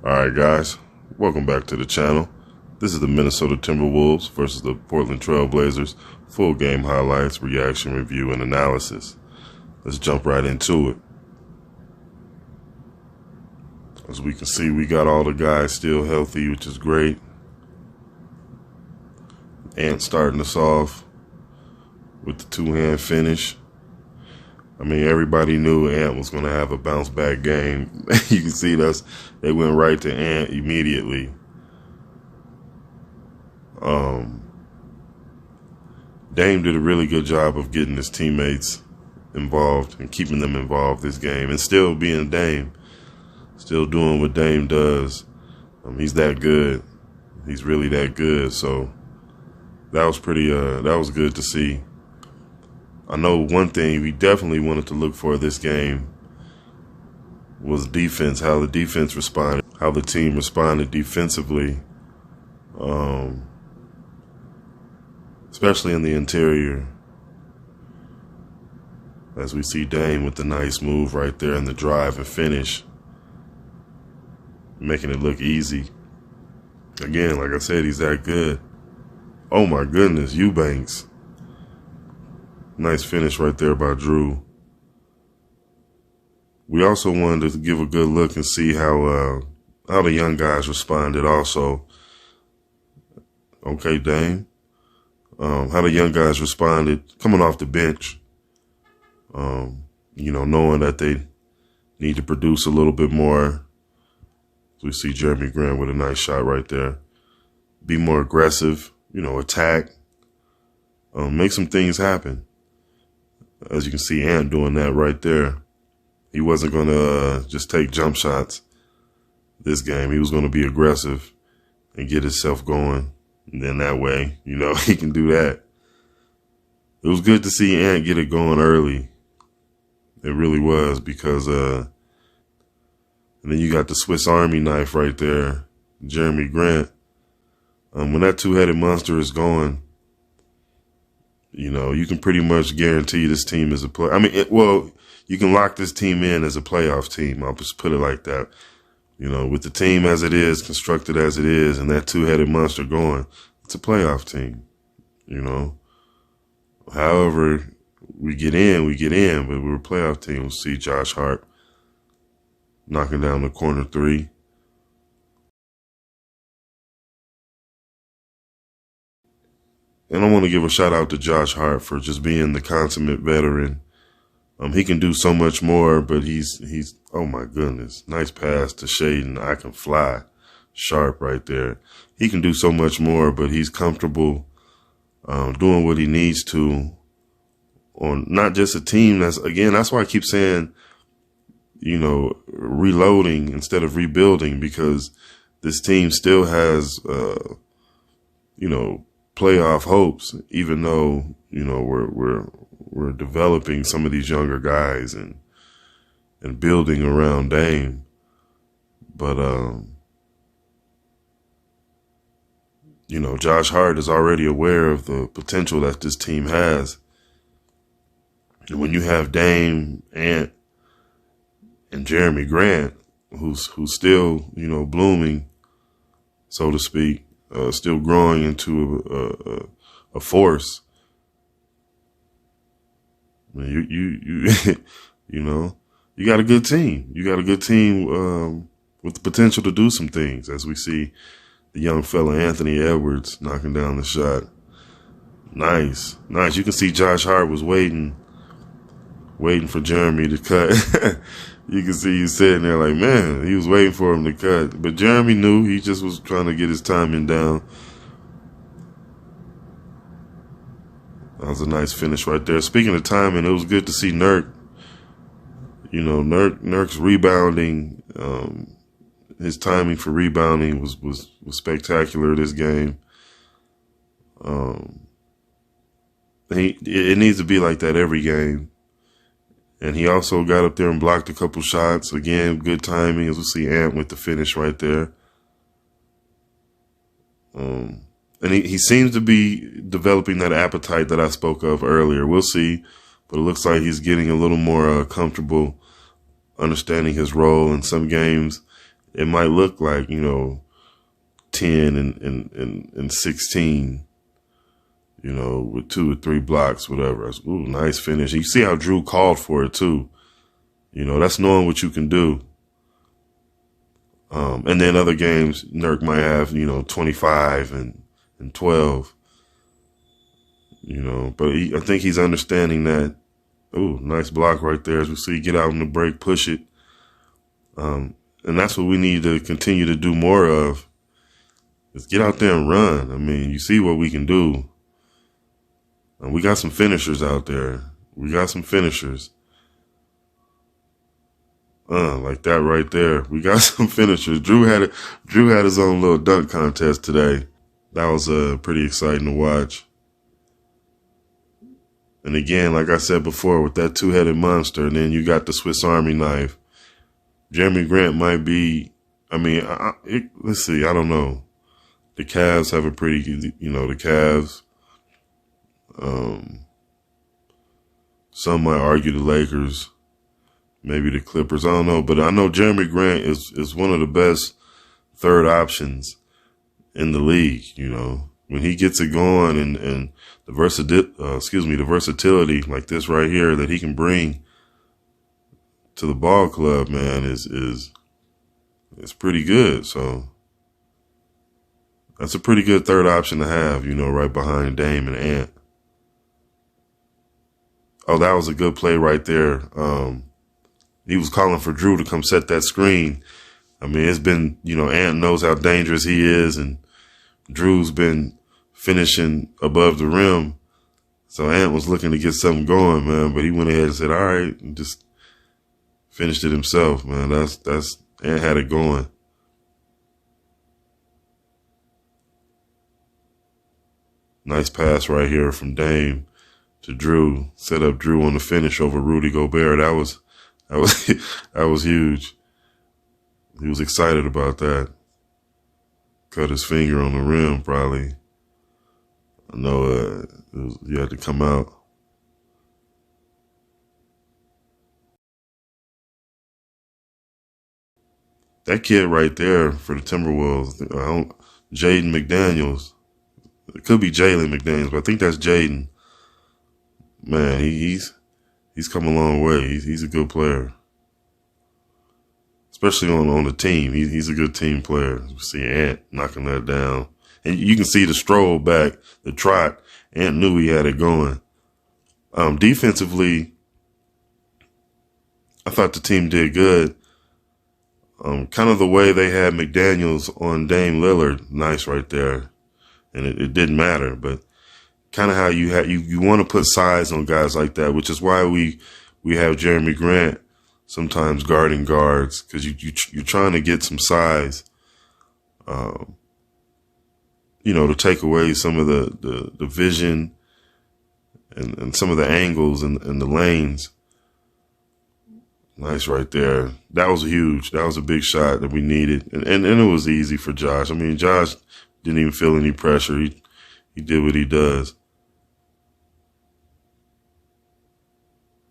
Alright guys, welcome back to the channel. This is the Minnesota Timberwolves versus the Portland Trail Blazers. Full game highlights, reaction, review, and analysis. Let's jump right into it. As we can see, we got all the guys still healthy, which is great. Ant starting us off with the two-hand finish. I mean, everybody knew Ant was going to have a bounce-back game. You can see they went right to Ant immediately. Dame did a really good job of getting his teammates involved and keeping them involved this game, and still being Dame, still doing what Dame does. He's that good. He's really that good. So that was that was good to see. I know one thing we definitely wanted to look for this game was defense, how the defense responded, how the team responded defensively, especially in the interior. As we see Dame with the nice move right there in the drive and finish, making it look easy. Again, like I said, he's that good. Oh my goodness, Eubanks. Nice finish right there by Drew. We also wanted to give a good look and see how the young guys responded also. Okay, Dame. How the young guys responded coming off the bench. Knowing that they need to produce a little bit more. We see Jeremy Grant with a nice shot right there. Be more aggressive, attack. Make some things happen. As you can see, Ant doing that right there. He wasn't going to just take jump shots this game. He was going to be aggressive and get himself going. And then that way, he can do that. It was good to see Ant get it going early. It really was, because and then you got the Swiss Army knife right there, Jeremy Grant. When that two-headed monster is going, you can pretty much guarantee this team is a play. I mean, you can lock this team in as a playoff team. I'll just put it like that. With the team as it is, constructed as it is, and that two-headed monster going, it's a playoff team. However we get in, but we're a playoff team. We'll see Josh Hart knocking down the corner three. And I want to give a shout out to Josh Hart for just being the consummate veteran. He can do so much more, but he's oh my goodness, nice pass to Shaden. I can fly, sharp right there. He can do so much more, but he's comfortable doing what he needs to on not just a team. That's why I keep saying, reloading instead of rebuilding, because this team still has playoff hopes, even though, we're developing some of these younger guys and building around Dame. But, Josh Hart is already aware of the potential that this team has. And when you have Dame, Ant, and Jeremy Grant, who's still, blooming, so to speak, still growing into a force. You got a good team. You got a good team with the potential to do some things, as we see the young fella Anthony Edwards knocking down the shot. Nice. You can see Josh Hart was waiting for Jeremy to cut. You can see he's sitting there like, man, he was waiting for him to cut. But Jeremy knew. He just was trying to get his timing down. That was a nice finish right there. Speaking of timing, it was good to see Nurk. Nurk's rebounding, his timing for rebounding was spectacular this game. It needs to be like that every game. And he also got up there and blocked a couple shots. Again, good timing, as we see Ant with the finish right there. And he seems to be developing that appetite that I spoke of earlier. We'll see. But it looks like he's getting a little more comfortable, understanding his role. In some games, it might look like, 10 and 16, with 2 or 3 blocks, whatever. Ooh, nice finish. You see how Drew called for it too. That's knowing what you can do. And then other games, Nurk might have, 25 and 12, but I think he's understanding that. Ooh, nice block right there. As we see, get out in the break, push it. And that's what we need to continue to do more of, is get out there and run. I mean, you see what we can do. And we got some finishers out there. We got some finishers. Like that right there. We got some finishers. Drew had his own little dunk contest today. That was pretty exciting to watch. And again, like I said before, with that 2-headed monster, and then you got the Swiss Army knife. Jeremy Grant might be, let's see, I don't know. The Cavs have a pretty, the Cavs. Some might argue the Lakers, maybe the Clippers. I don't know, but I know Jeremy Grant is one of the best third options in the league. When he gets it going and the versatility like this right here that he can bring to the ball club, man, is pretty good. So that's a pretty good third option to have, right behind Dame and Ant. Oh, that was a good play right there. He was calling for Drew to come set that screen. I mean, it's been, Ant knows how dangerous he is, and Drew's been finishing above the rim. So Ant was looking to get something going, man, but he went ahead and said, all right, and just finished it himself, man. That's Ant had it going. Nice pass right here from Dame to Drew. Set up Drew on the finish over Rudy Gobert. That was huge. He was excited about that. Cut his finger on the rim, probably. I know he had to come out. That kid right there for the Timberwolves, Jaden McDaniels. It could be Jalen McDaniels, but I think that's Jaden. Man, he's come a long way. He's a good player, especially on the team. He's a good team player. You see Ant knocking that down, and you can see the stroll back, the trot. Ant knew he had it going. Defensively, I thought the team did good. Kind of the way they had McDaniels on Dame Lillard, nice right there, and it didn't matter, but kind of how you want to put size on guys like that, which is why we have Jeremy Grant sometimes guarding guards, because you're trying to get some size, to take away some of the vision and some of the angles and the lanes. Nice right there. That was huge. That was a big shot that we needed, and it was easy for Josh. I mean, Josh didn't even feel any pressure. He did what he does.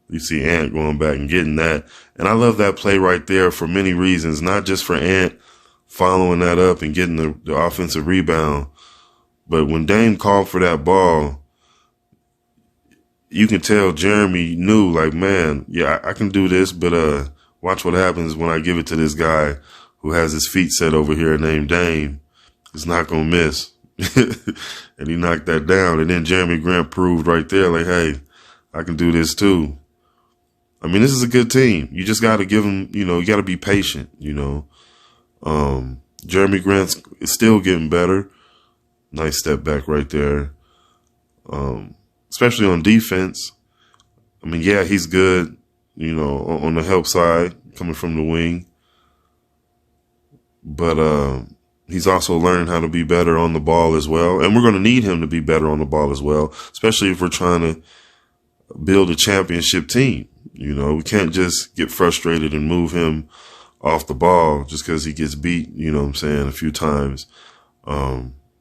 You see Ant going back and getting that. And I love that play right there for many reasons, not just for Ant following that up and getting the offensive rebound. But when Dame called for that ball, you can tell Jeremy knew, like, man, yeah, I can do this, but watch what happens when I give it to this guy who has his feet set over here named Dame. He's not going to miss. And he knocked that down. And then Jeremy Grant proved right there, like, hey, I can do this too. I mean, this is a good team. You just got to give them, you got to be patient, Jeremy Grant is still getting better. Nice step back right there. Especially on defense. I mean, yeah, he's good, on the help side, coming from the wing. But he's also learning how to be better on the ball as well. And we're going to need him to be better on the ball as well, especially if we're trying to build a championship team. We can't just get frustrated and move him off the ball just because he gets beat, a few times.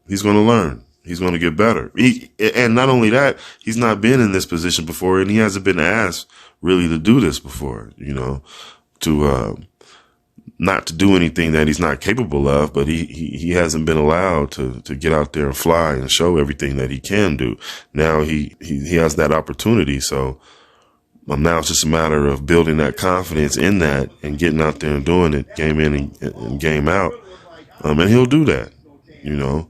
He's going to learn. He's going to get better. And not only that, he's not been in this position before, and he hasn't been asked really to do this before, to not to do anything that he's not capable of, but he hasn't been allowed to get out there and fly and show everything that he can do. Now he has that opportunity. So now it's just a matter of building that confidence in that and getting out there and doing it game in and game out. And he'll do that, he'll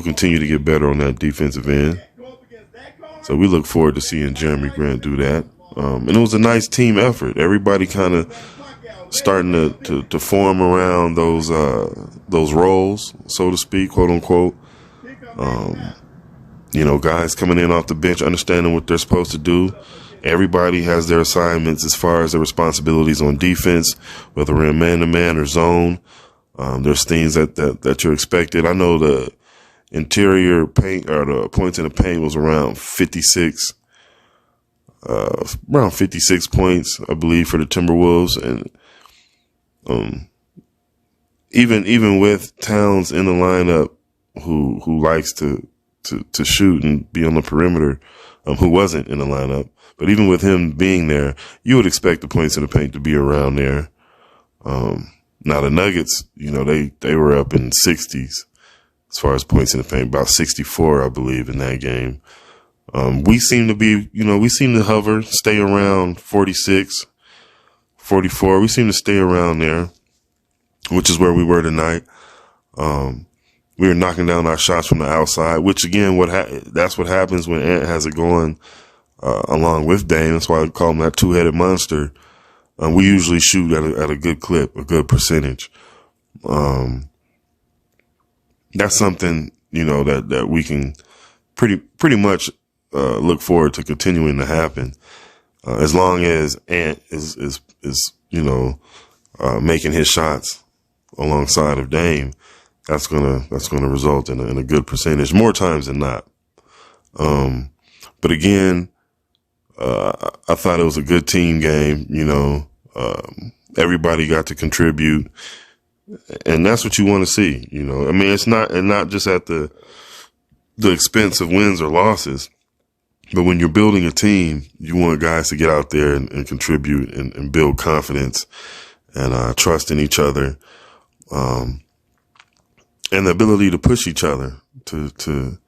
continue to get better on that defensive end. So we look forward to seeing Jeremy Grant do that. And it was a nice team effort. Everybody kind of starting to form around those roles, so to speak, quote unquote. Guys coming in off the bench, understanding what they're supposed to do. Everybody has their assignments as far as their responsibilities on defense, whether we're in man-to-man or zone. There's things that you're expected. I know the interior paint or the points in the paint was around 56 points, I believe, for the Timberwolves. And even with Towns in the lineup, who likes to shoot and be on the perimeter, who wasn't in the lineup, but even with him being there, you would expect the points in the paint to be around there. Now the Nuggets, they were up in 60s as far as points in the paint, about 64, I believe, in that game. We seem to hover, stay around 46, 44. We seem to stay around there, which is where we were tonight. We were knocking down our shots from the outside, which again, that's what happens when Ant has it going, along with Dame. That's why I call him that two-headed monster. We usually shoot at a good clip, a good percentage. That's something, that we can pretty much, look forward to continuing to happen, as long as Ant is making his shots alongside of Dame. That's gonna result in a good percentage more times than not. But again, I thought it was a good team game. Everybody got to contribute, and that's what you want to see. It's not just at the expense of wins or losses, but when you're building a team, you want guys to get out there and contribute and build confidence and trust in each other, and the ability to push each other to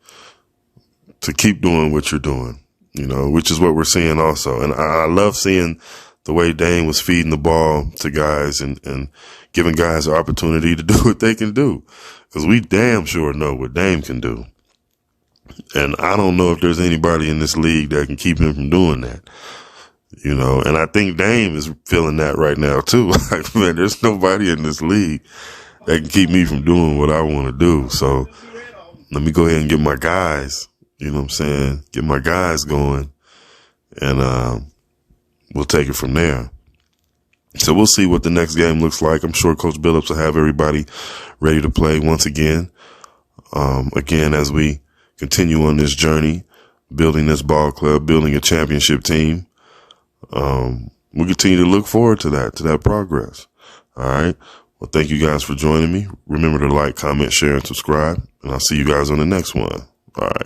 keep doing what you're doing, which is what we're seeing also. And I love seeing the way Dame was feeding the ball to guys and giving guys the opportunity to do what they can do, because we damn sure know what Dame can do. And I don't know if there's anybody in this league that can keep him from doing that, and I think Dame is feeling that right now too. Like, man, there's nobody in this league that can keep me from doing what I want to do. So let me go ahead and get my guys, get my guys going, and we'll take it from there. So we'll see what the next game looks like. I'm sure Coach Billups will have everybody ready to play once again. Again, as we continue on this journey, building this ball club, building a championship team, we continue to look forward to that progress. All right. Well, thank you guys for joining me. Remember to like, comment, share, and subscribe, and I'll see you guys on the next one. All right.